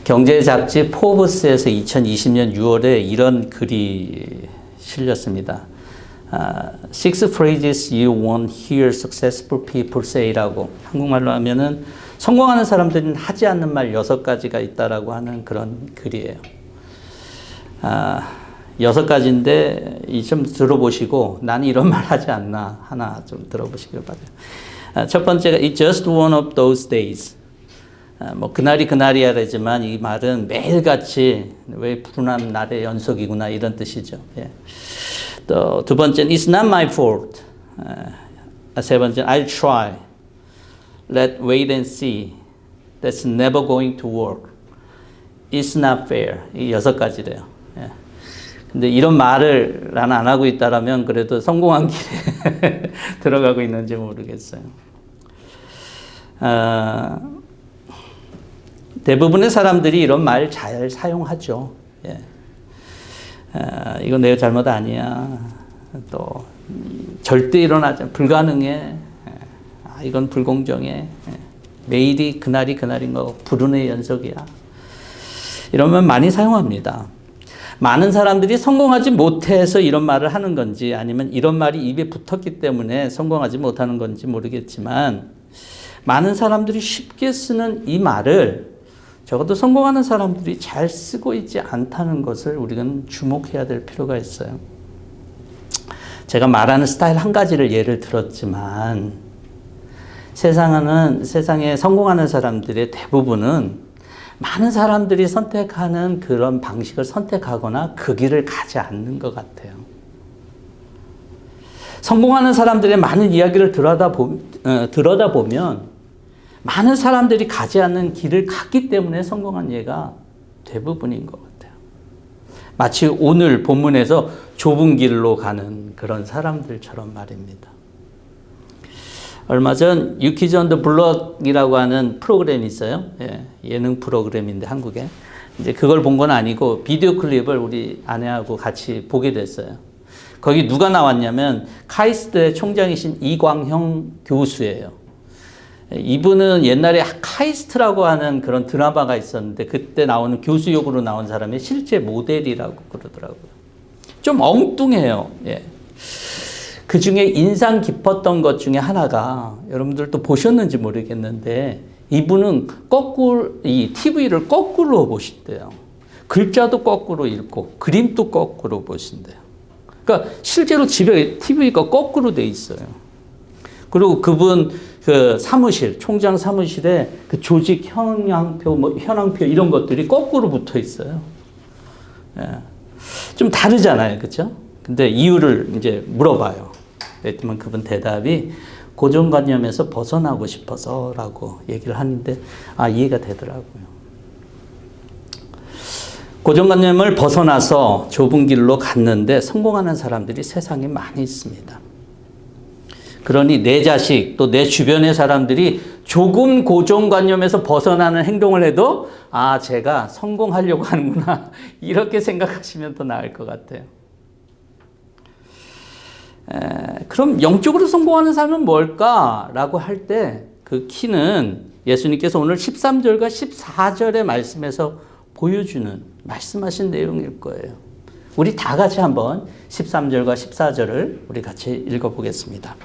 경제 잡지 포브스에서 2020년 6월에 이런 글이 실렸습니다. Six phrases you won't hear successful people say라고 한국말로 하면은 성공하는 사람들은 하지 않는 말 6가지가 있다라고 하는 그런 글이에요. 6가지인데 좀 들어보시고 나는 이런 말 하지 않나 하나 좀 들어보시길 바래요. 첫 번째가 It's just one of those days. 뭐 그날이 그날이야 되지만 이 말은 매일같이 왜 불운한 날의 연속이구나 이런 뜻이죠. 예. 또 두 번째는 It's not my fault. 세 번째는 I'll try. Let's wait and see. That's never going to work. It's not fair. 이 6가지래요. 예. 근데 이런 말을 나는 안 하고 있다라면 그래도 성공한 길에 들어가고 있는지 모르겠어요. 대부분의 사람들이 이런 말 잘 사용하죠. 예. 이건 내 잘못 아니야. 또 절대 일어나지 불가능해. 이건 불공정해. 매일이 그날이 그날인 거 불운의 연속이야. 이러면 많이 사용합니다. 많은 사람들이 성공하지 못해서 이런 말을 하는 건지 아니면 이런 말이 입에 붙었기 때문에 성공하지 못하는 건지 모르겠지만 많은 사람들이 쉽게 쓰는 이 말을 적어도 성공하는 사람들이 잘 쓰고 있지 않다는 것을 우리는 주목해야 될 필요가 있어요. 제가 말하는 스타일 한 가지를 예를 들었지만 세상에 성공하는 사람들의 대부분은 많은 사람들이 선택하는 그런 방식을 선택하거나 그 길을 가지 않는 것 같아요. 성공하는 사람들의 많은 이야기를 들여다보면 많은 사람들이 가지 않는 길을 갔기 때문에 성공한 예가 대부분인 것 같아요. 마치 오늘 본문에서 좁은 길로 가는 그런 사람들처럼 말입니다. 얼마 전 유키즈 온 더 블럭이라고 하는 프로그램이 있어요. 예, 예능 프로그램인데 한국에. 이제 그걸 본 건 아니고 비디오 클립을 우리 아내하고 같이 보게 됐어요. 거기 누가 나왔냐면 카이스트의 총장이신 이광형 교수예요. 이분은 옛날에 카이스트라고 하는 그런 드라마가 있었는데 그때 나오는 교수 역으로 나온 사람이 실제 모델이라고 그러더라고요. 좀 엉뚱해요. 예. 그 중에 인상 깊었던 것 중에 하나가 여러분들도 보셨는지 모르겠는데 이분은 이 TV를 거꾸로 보신대요. 글자도 거꾸로 읽고 그림도 거꾸로 보신대요. 그러니까 실제로 집에 TV가 거꾸로 돼 있어요. 그리고 그분 그 사무실, 총장 사무실에 그 조직 현황표, 현황표 이런 것들이 거꾸로 붙어 있어요. 예. 좀 다르잖아요. 그렇죠? 근데 이유를 이제 물어봐요. 그랬더니 그분 대답이 고정관념에서 벗어나고 싶어서라고 얘기를 하는데 이해가 되더라고요. 고정관념을 벗어나서 좁은 길로 갔는데 성공하는 사람들이 세상에 많이 있습니다. 그러니 내 자식 또 내 주변의 사람들이 조금 고정관념에서 벗어나는 행동을 해도 제가 성공하려고 하는구나 이렇게 생각하시면 더 나을 것 같아요. 그럼 영적으로 성공하는 삶은 뭘까라고 할 때 그 키는 예수님께서 오늘 13절과 14절의 말씀에서 보여주는 말씀하신 내용일 거예요. 우리 다 같이 한번 13절과 14절을 우리 같이 읽어보겠습니다.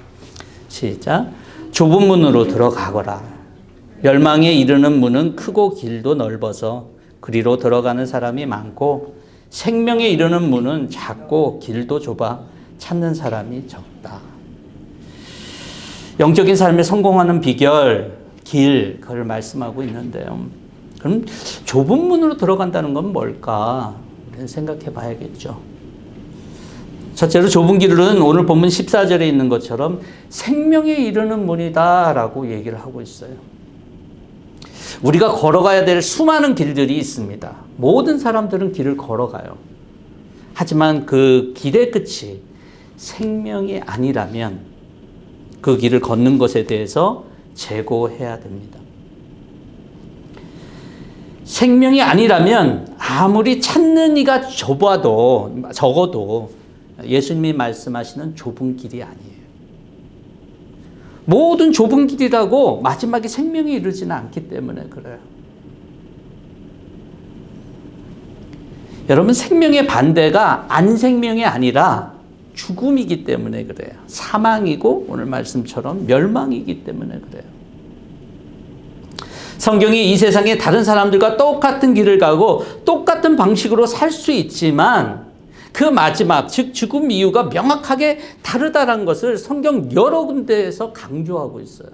시작. 좁은 문으로 들어가거라. 멸망에 이르는 문은 크고 길도 넓어서 그리로 들어가는 사람이 많고 생명에 이르는 문은 작고 길도 좁아 찾는 사람이 적다. 영적인 삶에 성공하는 비결, 길, 그걸 말씀하고 있는데요. 그럼 좁은 문으로 들어간다는 건 뭘까? 생각해 봐야겠죠. 첫째로 좁은 길은 오늘 본문 14절에 있는 것처럼 생명에 이르는 문이다 라고 얘기를 하고 있어요. 우리가 걸어가야 될 수많은 길들이 있습니다. 모든 사람들은 길을 걸어가요. 하지만 그 길의 끝이 생명이 아니라면 그 길을 걷는 것에 대해서 재고해야 됩니다. 생명이 아니라면 아무리 찾는 이가 적어도 예수님이 말씀하시는 좁은 길이 아니에요. 모든 좁은 길이라고 마지막에 생명에 이르지는 않기 때문에 그래요. 여러분, 생명의 반대가 안생명이 아니라 죽음이기 때문에 그래요. 사망이고 오늘 말씀처럼 멸망이기 때문에 그래요. 성경이 이 세상에 다른 사람들과 똑같은 길을 가고 똑같은 방식으로 살 수 있지만 그 마지막, 즉 죽음 이유가 명확하게 다르다는 것을 성경 여러 군데에서 강조하고 있어요.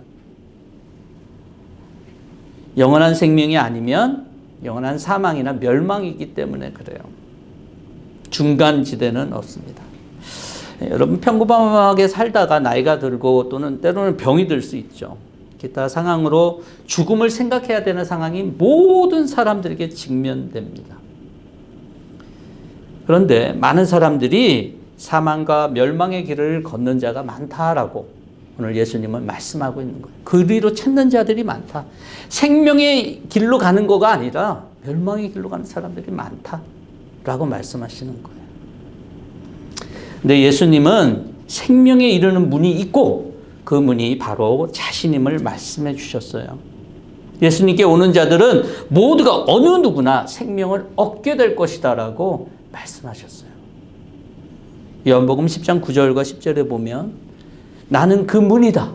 영원한 생명이 아니면 영원한 사망이나 멸망이기 때문에 그래요. 중간지대는 없습니다. 여러분, 평범하게 살다가 나이가 들고 또는 때로는 병이 들 수 있죠. 기타 상황으로 죽음을 생각해야 되는 상황이 모든 사람들에게 직면됩니다. 그런데 많은 사람들이 사망과 멸망의 길을 걷는 자가 많다라고 오늘 예수님은 말씀하고 있는 거예요. 그리로 찾는 자들이 많다. 생명의 길로 가는 거가 아니라 멸망의 길로 가는 사람들이 많다라고 말씀하시는 거예요. 근데 예수님은 생명에 이르는 문이 있고 그 문이 바로 자신임을 말씀해 주셨어요. 예수님께 오는 자들은 모두가 어느 누구나 생명을 얻게 될 것이다라고 말씀하셨어요. 요한복음 10장 9절과 10절에 보면 나는 그 문이다.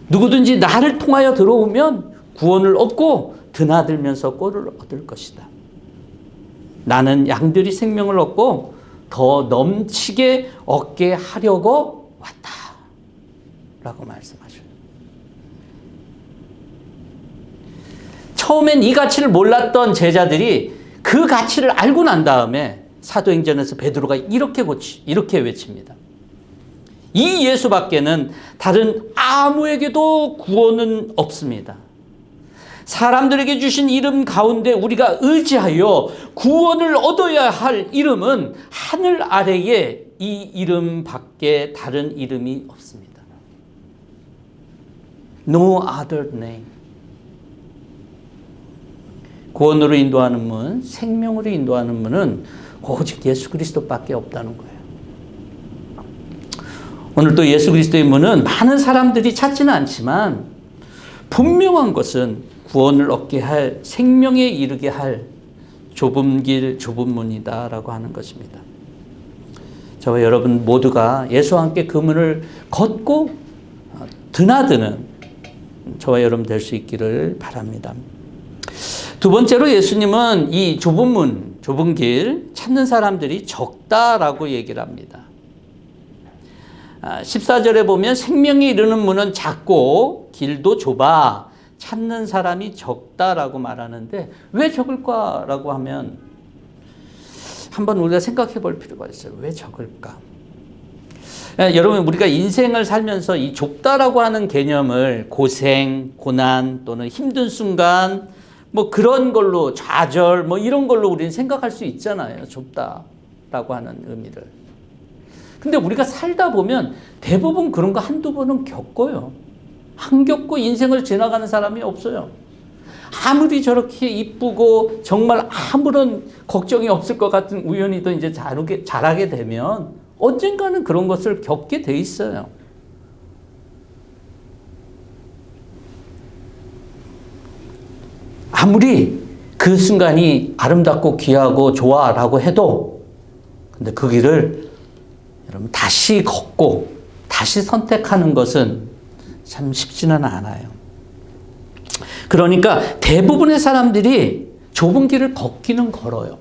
누구든지 나를 통하여 들어오면 구원을 얻고 드나들면서 꼴을 얻을 것이다. 나는 양들이 생명을 얻고 더 넘치게 얻게 하려고 왔다. 라고 말씀하셔요. 처음엔 이 가치를 몰랐던 제자들이 그 가치를 알고 난 다음에 사도행전에서 베드로가 이렇게 외칩니다. 이 예수밖에는 다른 아무에게도 구원은 없습니다. 사람들에게 주신 이름 가운데 우리가 의지하여 구원을 얻어야 할 이름은 하늘 아래에 이 이름밖에 다른 이름이 없습니다. No other name. 구원으로 인도하는 문, 생명으로 인도하는 문은 오직 예수 그리스도밖에 없다는 거예요. 오늘 또 예수 그리스도의 문은 많은 사람들이 찾지는 않지만 분명한 것은 구원을 얻게 할, 생명에 이르게 할 좁은 길, 좁은 문이다라고 하는 것입니다. 저와 여러분 모두가 예수와 함께 그 문을 걷고 드나드는 저와 여러분 될 수 있기를 바랍니다. 두 번째로 예수님은 이 좁은 문, 좁은 길 찾는 사람들이 적다라고 얘기를 합니다. 14절에 보면 생명이 이르는 문은 작고 길도 좁아 찾는 사람이 적다라고 말하는데 왜 적을까라고 하면 한번 우리가 생각해 볼 필요가 있어요. 왜 적을까? 여러분, 우리가 인생을 살면서 이 좁다라고 하는 개념을 고생, 고난 또는 힘든 순간 뭐 그런 걸로 좌절 뭐 이런 걸로 우리는 생각할 수 있잖아요. 좁다라고 하는 의미를. 근데 우리가 살다 보면 대부분 그런 거 한두 번은 겪어요. 안 겪고 인생을 지나가는 사람이 없어요. 아무리 저렇게 이쁘고 정말 아무런 걱정이 없을 것 같은 우연히도 이제 자라게 되면 언젠가는 그런 것을 겪게 돼 있어요. 아무리 그 순간이 아름답고 귀하고 좋아라고 해도 근데 그 길을 여러분 다시 걷고 다시 선택하는 것은 참 쉽지는 않아요. 그러니까 대부분의 사람들이 좁은 길을 걷기는 걸어요.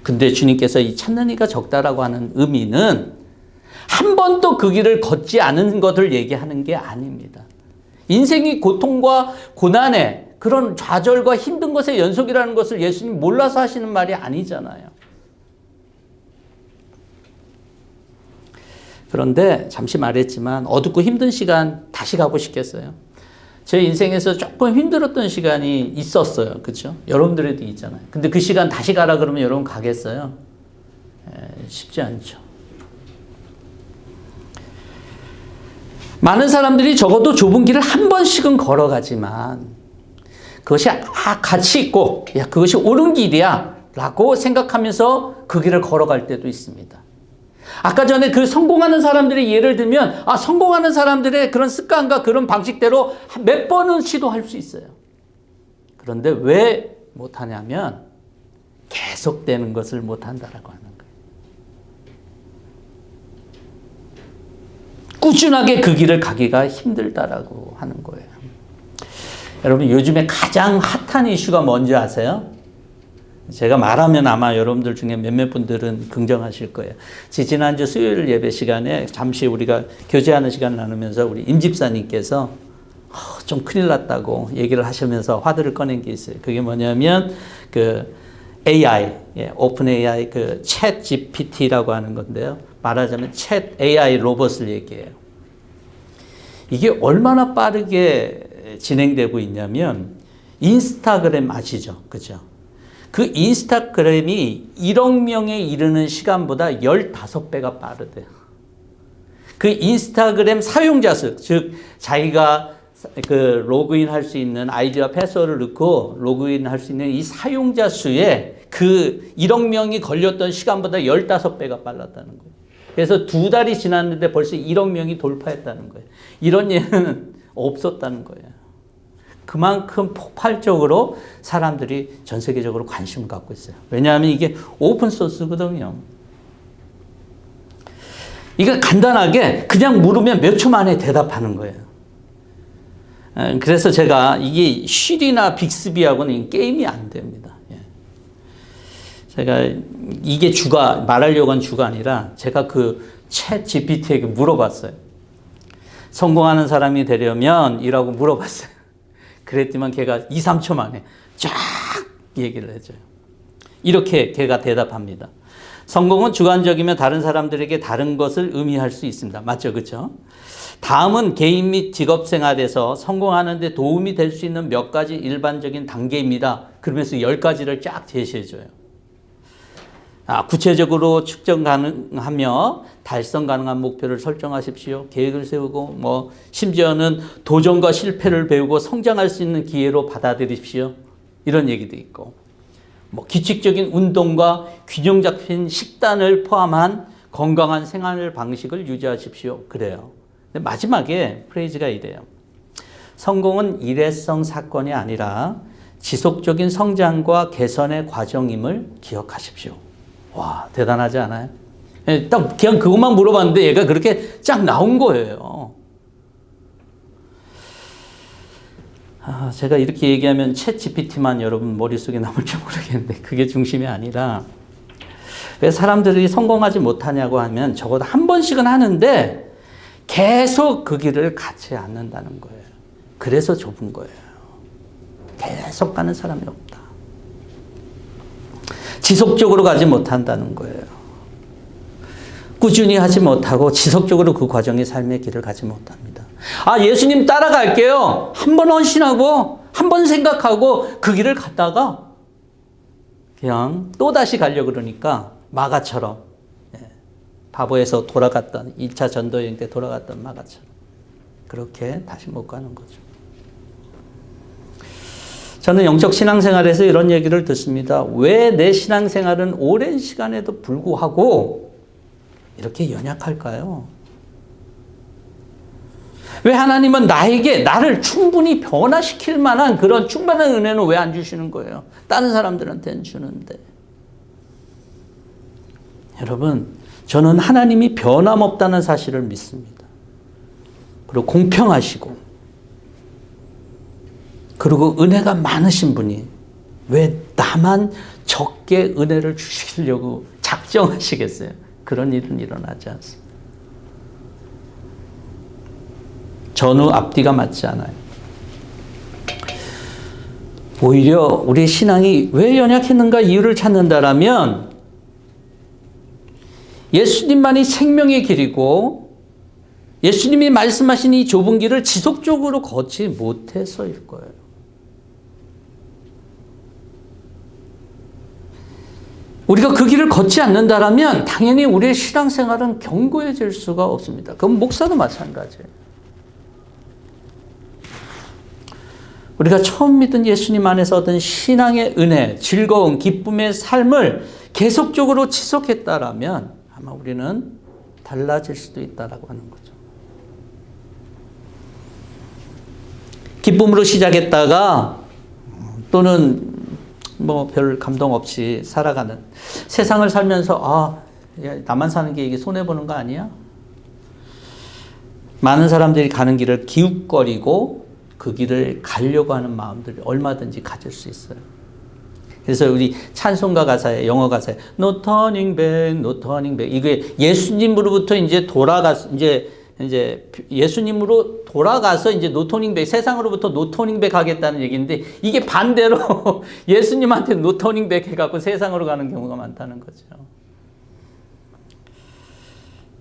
근데 주님께서 이 찾는 이가 적다라고 하는 의미는 한 번도 그 길을 걷지 않은 것을 얘기하는 게 아닙니다. 인생이 고통과 고난의 그런 좌절과 힘든 것의 연속이라는 것을 예수님 몰라서 하시는 말이 아니잖아요. 그런데 잠시 말했지만 어둡고 힘든 시간 다시 가고 싶겠어요? 제 인생에서 조금 힘들었던 시간이 있었어요. 그렇죠? 여러분들에도 있잖아요. 근데 그 시간 다시 가라 그러면 여러분 가겠어요? 쉽지 않죠. 많은 사람들이 적어도 좁은 길을 한 번씩은 걸어가지만 그것이 가치 있고 야 그것이 옳은 길이야 라고 생각하면서 그 길을 걸어갈 때도 있습니다. 아까 전에 그 성공하는 사람들의 예를 들면 성공하는 사람들의 그런 습관과 그런 방식대로 몇 번은 시도할 수 있어요. 그런데 왜 못하냐면 계속되는 것을 못한다라고 하는 거예요. 꾸준하게 그 길을 가기가 힘들다라고 하는 거예요. 여러분, 요즘에 가장 핫한 이슈가 뭔지 아세요? 제가 말하면 아마 여러분들 중에 몇몇 분들은 긍정하실 거예요. 지난주 수요일 예배 시간에 잠시 우리가 교제하는 시간을 나누면서 우리 임 집사님께서 좀 큰일 났다고 얘기를 하시면서 화두를 꺼낸 게 있어요. 그게 뭐냐면 그 AI, 오픈 AI, 그 챗 GPT라고 하는 건데요. 말하자면 챗 AI 로봇을 얘기해요. 이게 얼마나 빠르게 진행되고 있냐면 인스타그램 아시죠? 그죠? 그 인스타그램이 1억 명에 이르는 시간보다 15배가 빠르대요. 그 인스타그램 사용자 수, 즉 자기가 그 로그인 할 수 있는 아이디와 패스워드를 넣고 로그인 할 수 있는 이 사용자 수에 그 1억 명이 걸렸던 시간보다 15배가 빨랐다는 거예요. 그래서 2달이 지났는데 벌써 1억 명이 돌파했다는 거예요. 이런 예는 없었다는 거예요. 그만큼 폭발적으로 사람들이 전 세계적으로 관심을 갖고 있어요. 왜냐하면 이게 오픈 소스거든요. 이거 간단하게 그냥 물으면 몇 초 만에 대답하는 거예요. 그래서 제가 이게 쉬리나 빅스비하고는 게임이 안 됩니다. 제가 이게 말하려고 한 주가 아니라 제가 그 챗 GPT에게 물어봤어요. 성공하는 사람이 되려면 이라고 물어봤어요. 그랬더니 걔가 2, 3초 만에 쫙 얘기를 해줘요. 이렇게 걔가 대답합니다. 성공은 주관적이며 다른 사람들에게 다른 것을 의미할 수 있습니다. 맞죠? 그렇죠? 다음은 개인 및 직업 생활에서 성공하는 데 도움이 될 수 있는 몇 가지 일반적인 단계입니다. 그러면서 10가지를 쫙 제시해줘요. 구체적으로 측정 가능하며 달성 가능한 목표를 설정하십시오. 계획을 세우고 심지어는 도전과 실패를 배우고 성장할 수 있는 기회로 받아들이십시오. 이런 얘기도 있고 규칙적인 운동과 균형 잡힌 식단을 포함한 건강한 생활 방식을 유지하십시오. 그래요. 근데 마지막에 프레이즈가 이래요. 성공은 일회성 사건이 아니라 지속적인 성장과 개선의 과정임을 기억하십시오. 와, 대단하지 않아요? 딱 그냥 그것만 물어봤는데 얘가 그렇게 쫙 나온 거예요. 제가 이렇게 얘기하면 챗 GPT만 여러분 머릿속에 남을지 모르겠는데 그게 중심이 아니라 왜 사람들이 성공하지 못하냐고 하면 적어도 한 번씩은 하는데 계속 그 길을 가지 않는다는 거예요. 그래서 좁은 거예요. 계속 가는 사람이 없다. 지속적으로 가지 못한다는 거예요. 꾸준히 하지 못하고 지속적으로 그 과정의 삶의 길을 가지 못합니다. 예수님 따라갈게요. 한 번 헌신하고 한 번 생각하고 그 길을 갔다가 그냥 또다시 가려고 그러니까 마가처럼 바보에서 돌아갔던 1차 전도여행 때 돌아갔던 마가처럼 그렇게 다시 못 가는 거죠. 저는 영적 신앙생활에서 이런 얘기를 듣습니다. 왜 내 신앙생활은 오랜 시간에도 불구하고 이렇게 연약할까요? 왜 하나님은 나를 충분히 변화시킬 만한 그런 충만한 은혜는 왜 안 주시는 거예요? 다른 사람들한테는 주는데. 여러분, 저는 하나님이 변함없다는 사실을 믿습니다. 그리고 공평하시고 그리고 은혜가 많으신 분이 왜 나만 적게 은혜를 주시려고 작정하시겠어요? 그런 일은 일어나지 않습니다. 전후 앞뒤가 맞지 않아요. 오히려 우리 신앙이 왜 연약했는가 이유를 찾는다라면 예수님만이 생명의 길이고 예수님이 말씀하신 이 좁은 길을 지속적으로 걷지 못해서일 거예요. 우리가 그 길을 걷지 않는다라면 당연히 우리의 신앙생활은 견고해질 수가 없습니다. 그건 목사도 마찬가지예요. 우리가 처음 믿은 예수님 안에서 얻은 신앙의 은혜, 즐거움, 기쁨의 삶을 계속적으로 지속했다라면 아마 우리는 달라질 수도 있다라고 하는 거죠. 기쁨으로 시작했다가 또는 뭐 별 감동 없이 살아가는 세상을 살면서 나만 사는 게 이게 손해보는 거 아니야? 많은 사람들이 가는 길을 기웃거리고 그 길을 가려고 하는 마음들을 얼마든지 가질 수 있어요. 그래서 우리 찬송가 가사에, 영어 가사에 No turning back, no turning back, 이게 예수님으로부터 이제 돌아가서 이제 예수님으로 돌아가서 이제 no turning back, 세상으로부터 no turning back 하겠다는 얘기인데, 이게 반대로 예수님한테 no turning back 해갖고 세상으로 가는 경우가 많다는 거죠.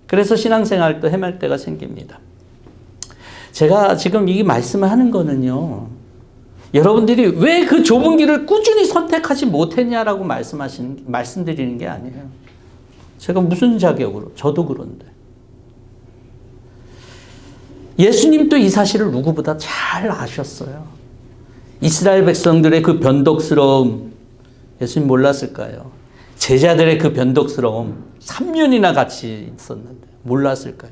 그래서 신앙생활도 헤맬 때가 생깁니다. 제가 지금 이 말씀을 하는 거는요, 여러분들이 왜 그 좁은 길을 꾸준히 선택하지 못했냐라고 말씀드리는 게 아니에요. 제가 무슨 자격으로, 저도 그런데. 예수님도 이 사실을 누구보다 잘 아셨어요. 이스라엘 백성들의 그 변덕스러움, 예수님 몰랐을까요? 제자들의 그 변덕스러움, 3년이나 같이 있었는데 몰랐을까요?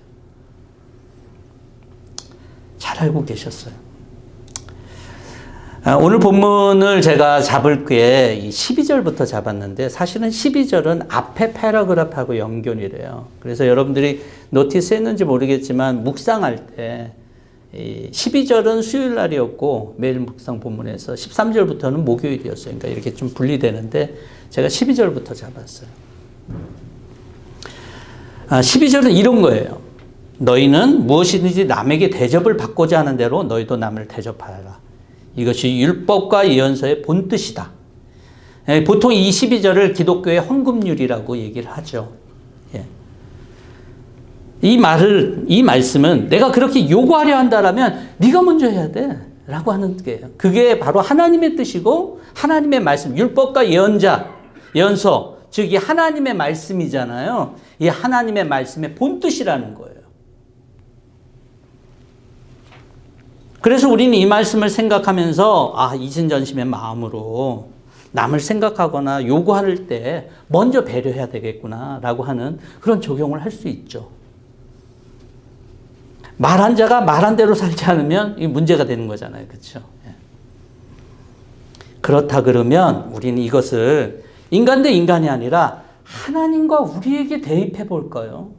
잘 알고 계셨어요. 오늘 본문을 제가 잡을 게 12절부터 잡았는데, 사실은 12절은 앞에 패러그래프하고 연결이 돼요. 그래서 여러분들이 노티스 했는지 모르겠지만 묵상할 때 12절은 수요일 날이었고 매일 묵상 본문에서 13절부터는 목요일이었어요. 그러니까 이렇게 좀 분리되는데 제가 12절부터 잡았어요. 12절은 이런 거예요. 너희는 무엇이든지 남에게 대접을 받고자 하는 대로 너희도 남을 대접하라. 이것이 율법과 예언서의 본뜻이다. 보통 이 12절을 기독교의 헌금률이라고 얘기를 하죠. 이 말씀은 내가 그렇게 요구하려 한다라면 네가 먼저 해야 돼 라고 하는 게예요. 그게 바로 하나님의 뜻이고 하나님의 말씀, 율법과 예언서, 즉 이 하나님의 말씀이잖아요. 이 하나님의 말씀의 본뜻이라는 거예요. 그래서 우리는 이 말씀을 생각하면서 이진전심의 마음으로 남을 생각하거나 요구할 때 먼저 배려해야 되겠구나 라고 하는 그런 적용을 할 수 있죠. 말한 자가 말한 대로 살지 않으면 이 문제가 되는 거잖아요. 그렇죠? 그렇다 그러면 우리는 이것을 인간 대 인간이 아니라 하나님과 우리에게 대입해 볼까요?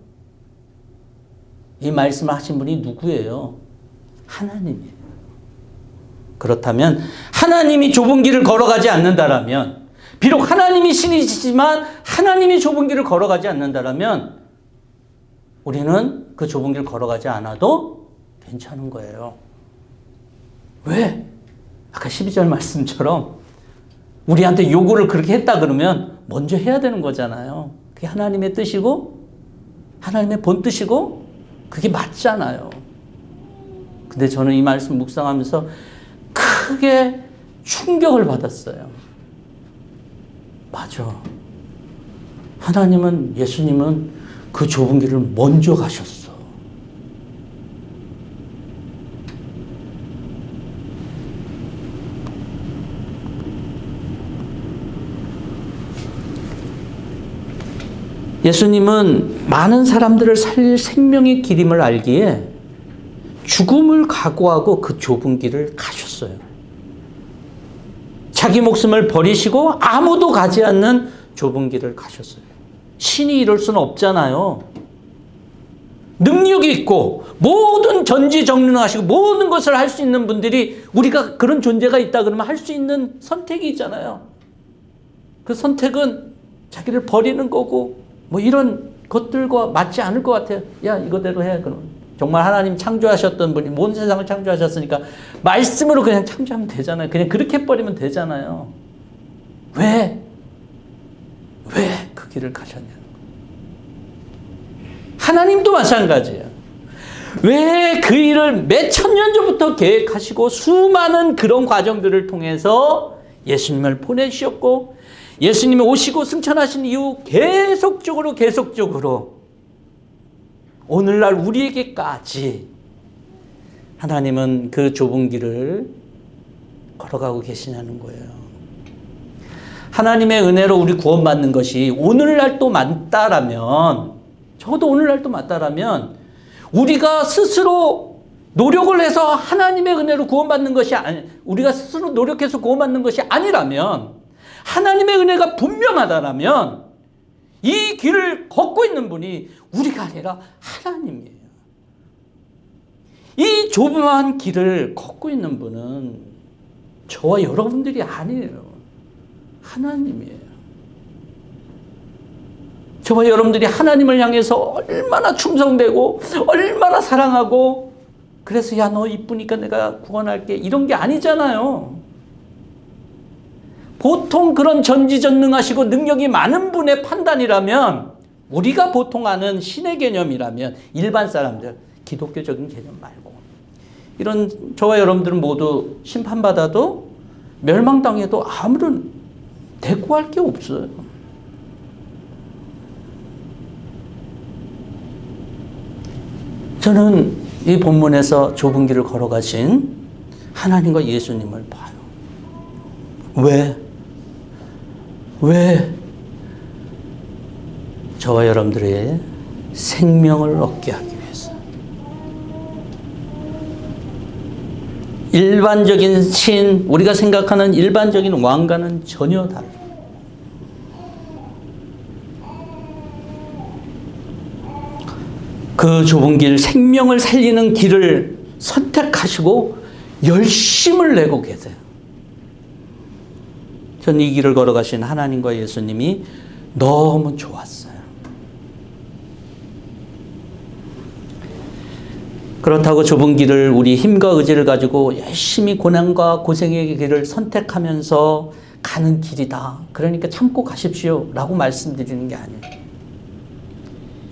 이 말씀을 하신 분이 누구예요? 하나님이에요. 그렇다면 하나님이 좁은 길을 걸어가지 않는다라면, 비록 하나님이 신이시지만 하나님이 좁은 길을 걸어가지 않는다라면 우리는 그 좁은 길 걸어가지 않아도 괜찮은 거예요. 왜? 아까 12절 말씀처럼 우리한테 요구를 그렇게 했다 그러면 먼저 해야 되는 거잖아요. 그게 하나님의 뜻이고 하나님의 본뜻이고 그게 맞잖아요. 근데 저는 이 말씀 묵상하면서 크게 충격을 받았어요. 맞아. 하나님은, 예수님은 그 좁은 길을 먼저 가셨어. 예수님은 많은 사람들을 살릴 생명의 길임을 알기에 죽음을 각오하고 그 좁은 길을 가셨어요. 자기 목숨을 버리시고 아무도 가지 않는 좁은 길을 가셨어요. 신이 이럴 수는 없잖아요. 능력이 있고 모든 전지전능하시고 모든 것을 할 수 있는 분들이, 우리가 그런 존재가 있다 그러면 할 수 있는 선택이 있잖아요. 그 선택은 자기를 버리는 거고 뭐 이런 것들과 맞지 않을 것 같아요. 야, 이거대로 해. 그럼 정말 하나님 창조하셨던 분이 모든 세상을 창조하셨으니까 말씀으로 그냥 창조하면 되잖아요. 그냥 그렇게 해버리면 되잖아요. 왜 그 길을 가셨냐는 거예요. 하나님도 마찬가지예요. 왜 그 일을 몇 천년 전부터 계획하시고 수많은 그런 과정들을 통해서 예수님을 보내주셨고, 예수님이 오시고 승천하신 이후 계속적으로 오늘날 우리에게까지 하나님은 그 좁은 길을 걸어가고 계시냐는 거예요. 하나님의 은혜로 우리 구원받는 것이 오늘날 또 맞다라면, 적어도 오늘날 또 맞다라면, 우리가 스스로 노력을 해서 하나님의 은혜로 구원받는 것이 우리가 스스로 노력해서 구원받는 것이 아니라면, 하나님의 은혜가 분명하다라면 이 길을 걷고 있는 분이 우리가 아니라 하나님이에요. 이 좁은 길을 걷고 있는 분은 저와 여러분들이 아니에요. 하나님이에요. 저와 여러분들이 하나님을 향해서 얼마나 충성되고 얼마나 사랑하고 그래서 야, 너 이쁘니까 내가 구원할게 이런 게 아니잖아요. 보통 그런 전지전능하시고 능력이 많은 분의 판단이라면 우리가 보통 아는 신의 개념이라면 일반 사람들, 기독교적인 개념 말고 이런 저와 여러분들은 모두 심판받아도 멸망당해도 아무런 대꾸할 게 없어요. 저는 이 본문에서 좁은 길을 걸어가신 하나님과 예수님을 봐요. 왜? 저와 여러분들의 생명을 얻게 하기 위해서. 일반적인 신, 우리가 생각하는 일반적인 왕과는 전혀 달라요. 그 좁은 길, 생명을 살리는 길을 선택하시고 열심을 내고 계세요. 전 이 길을 걸어가신 하나님과 예수님이 너무 좋았어요. 그렇다고 좁은 길을 우리 힘과 의지를 가지고 열심히 고난과 고생의 길을 선택하면서 가는 길이다. 그러니까 참고 가십시오. 라고 말씀드리는 게 아니에요.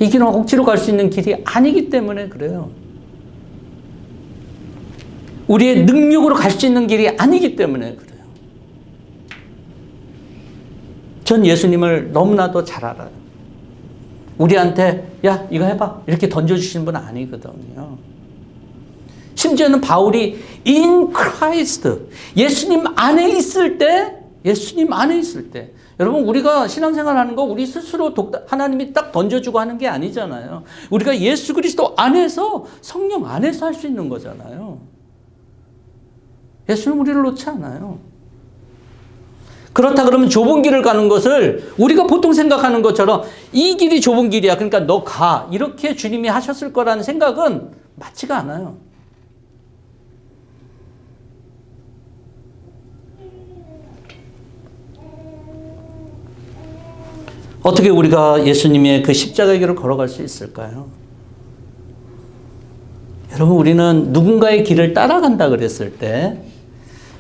이 길은 억지로 갈 수 있는 길이 아니기 때문에 그래요. 우리의 능력으로 갈 수 있는 길이 아니기 때문에 그래요. 전 예수님을 너무나도 잘 알아요. 우리한테 야 이거 해봐 이렇게 던져주시는 분은 아니거든요. 심지어는 바울이 in Christ 예수님 안에 있을 때 여러분 우리가 신앙생활 하는 거 우리 스스로 하나님이 딱 던져주고 하는 게 아니잖아요. 우리가 예수 그리스도 안에서 성령 안에서 할 수 있는 거잖아요. 예수는 우리를 놓지 않아요. 그렇다 그러면 좁은 길을 가는 것을 우리가 보통 생각하는 것처럼 이 길이 좁은 길이야 그러니까 너 가 이렇게 주님이 하셨을 거라는 생각은 맞지가 않아요. 어떻게 우리가 예수님의 그 십자가의 길을 걸어갈 수 있을까요? 여러분 우리는 누군가의 길을 따라간다 그랬을 때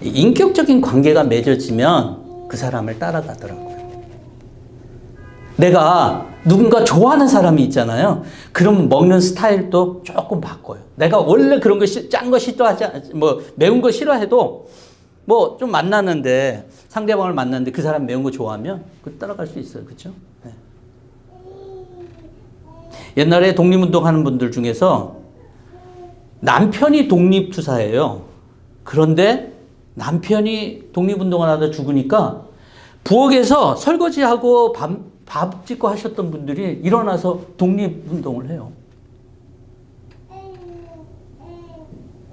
인격적인 관계가 맺어지면 그 사람을 따라가더라고요. 내가 누군가 좋아하는 사람이 있잖아요. 그러면 먹는 스타일도 조금 바꿔요. 내가 원래 그런 거 짠 거 싫어하지 뭐 매운 거 싫어해도 뭐 좀 만나는데 상대방을 만났는데 그 사람 매운 거 좋아하면 그 따라갈 수 있어요. 그렇죠? 네. 옛날에 독립운동 하는 분들 중에서 남편이 독립투사예요. 그런데 남편이 독립운동을 하다 죽으니까 부엌에서 설거지하고 밥 짓고 하셨던 분들이 일어나서 독립운동을 해요.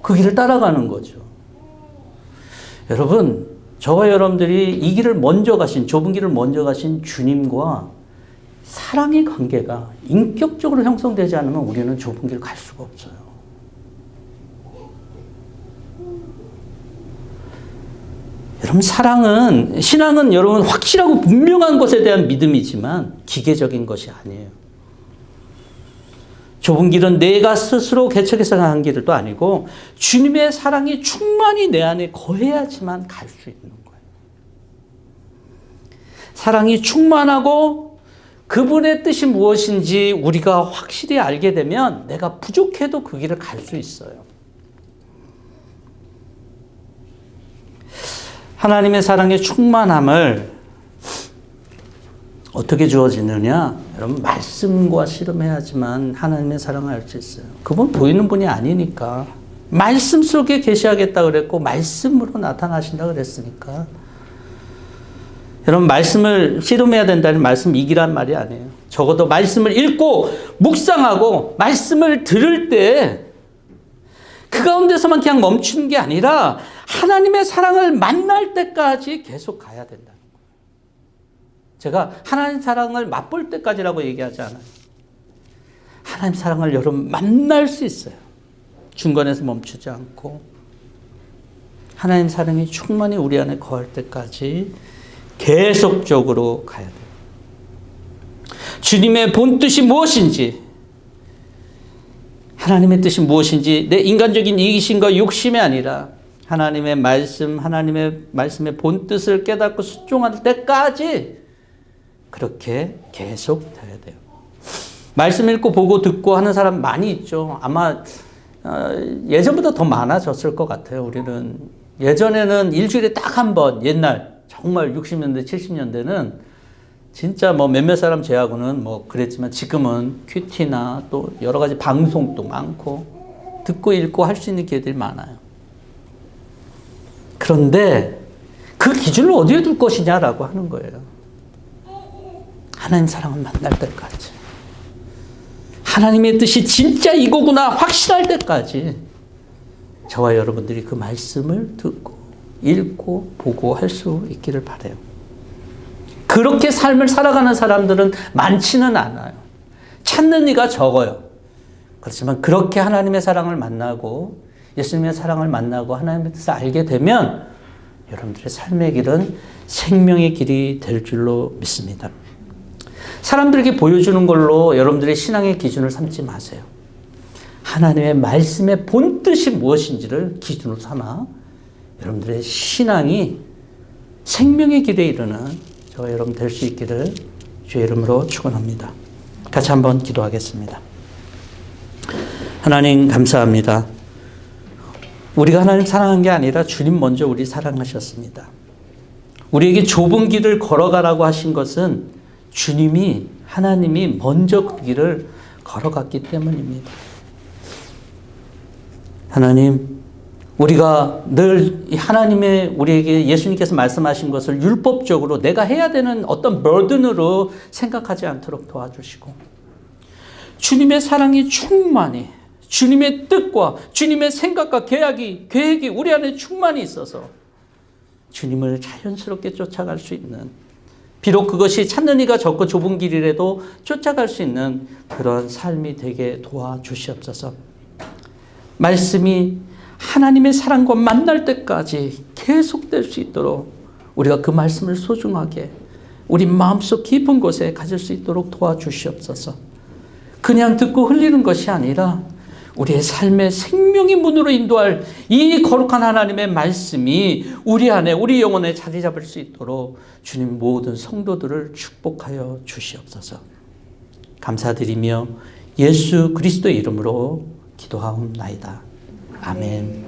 그 길을 따라가는 거죠. 여러분, 저와 여러분들이 이 길을 먼저 가신, 좁은 길을 먼저 가신 주님과 사랑의 관계가 인격적으로 형성되지 않으면 우리는 좁은 길 갈 수가 없어요. 여러분, 신앙은 여러분 확실하고 분명한 것에 대한 믿음이지만 기계적인 것이 아니에요. 좁은 길은 내가 스스로 개척해서 가는 길도 아니고 주님의 사랑이 충만히 내 안에 거해야지만 갈 수 있는 거예요. 사랑이 충만하고 그분의 뜻이 무엇인지 우리가 확실히 알게 되면 내가 부족해도 그 길을 갈 수 있어요. 하나님의 사랑의 충만함을 어떻게 주어지느냐? 여러분, 말씀과 실험해야지만 하나님의 사랑을 알 수 있어요. 그분 보이는 분이 아니니까. 말씀 속에 계시하겠다 그랬고 말씀으로 나타나신다 그랬으니까. 여러분, 말씀을 실험해야 된다는 말씀 이기란 말이 아니에요. 적어도 말씀을 읽고 묵상하고 말씀을 들을 때 그 가운데서만 그냥 멈추는 게 아니라 하나님의 사랑을 만날 때까지 계속 가야 된다는 거예요. 제가 하나님 사랑을 맛볼 때까지라고 얘기하지 않아요. 하나님 사랑을 여러분 만날 수 있어요. 중간에서 멈추지 않고 하나님 사랑이 충만히 우리 안에 거할 때까지 계속적으로 가야 돼요. 주님의 본 뜻이 무엇인지, 하나님의 뜻이 무엇인지 내 인간적인 이기심과 욕심이 아니라 하나님의 말씀의 본 뜻을 깨닫고 순종할 때까지 그렇게 계속 돼야 돼요. 말씀 읽고 보고 듣고 하는 사람 많이 있죠. 아마 예전보다 더 많아졌을 것 같아요. 우리는 예전에는 일주일에 딱 한 번, 옛날 정말 60년대 70년대는 진짜 뭐 몇몇 사람 제하고는 뭐 그랬지만 지금은 큐티나 또 여러 가지 방송도 많고 듣고 읽고 할 수 있는 기회들이 많아요. 그런데 그 기준을 어디에 둘 것이냐라고 하는 거예요. 하나님 사랑을 만날 때까지. 하나님의 뜻이 진짜 이거구나 확실할 때까지 저와 여러분들이 그 말씀을 듣고 읽고 보고 할 수 있기를 바라요. 그렇게 삶을 살아가는 사람들은 많지는 않아요. 찾는 이가 적어요. 그렇지만 그렇게 하나님의 사랑을 만나고 예수님의 사랑을 만나고 하나님의 뜻을 알게 되면 여러분들의 삶의 길은 생명의 길이 될 줄로 믿습니다. 사람들에게 보여주는 걸로 여러분들의 신앙의 기준을 삼지 마세요. 하나님의 말씀의 본 뜻이 무엇인지를 기준으로 삼아 여러분들의 신앙이 생명의 길에 이르는 저와 여러분 될 수 있기를 주의 이름으로 축원합니다. 같이 한번 기도하겠습니다. 하나님 감사합니다. 우리가 하나님 사랑한 게 아니라 주님 먼저 우리 사랑하셨습니다. 우리에게 좁은 길을 걸어가라고 하신 것은 주님이 하나님이 먼저 그 길을 걸어갔기 때문입니다. 하나님, 우리가 늘 하나님의 우리에게 예수님께서 말씀하신 것을 율법적으로 내가 해야 되는 어떤 버든으로 생각하지 않도록 도와주시고 주님의 사랑이 충만히 주님의 뜻과 주님의 생각과 계획이 우리 안에 충만히 있어서 주님을 자연스럽게 쫓아갈 수 있는, 비록 그것이 찾는 이가 적고 좁은 길이라도 쫓아갈 수 있는 그런 삶이 되게 도와주시옵소서. 말씀이 하나님의 사랑과 만날 때까지 계속될 수 있도록 우리가 그 말씀을 소중하게 우리 마음속 깊은 곳에 가질 수 있도록 도와주시옵소서. 그냥 듣고 흘리는 것이 아니라 우리의 삶의 생명의 문으로 인도할 이 거룩한 하나님의 말씀이 우리 안에 우리 영혼에 자리 잡을 수 있도록 주님 모든 성도들을 축복하여 주시옵소서. 감사드리며 예수 그리스도의 이름으로 기도하옵나이다. 아멘.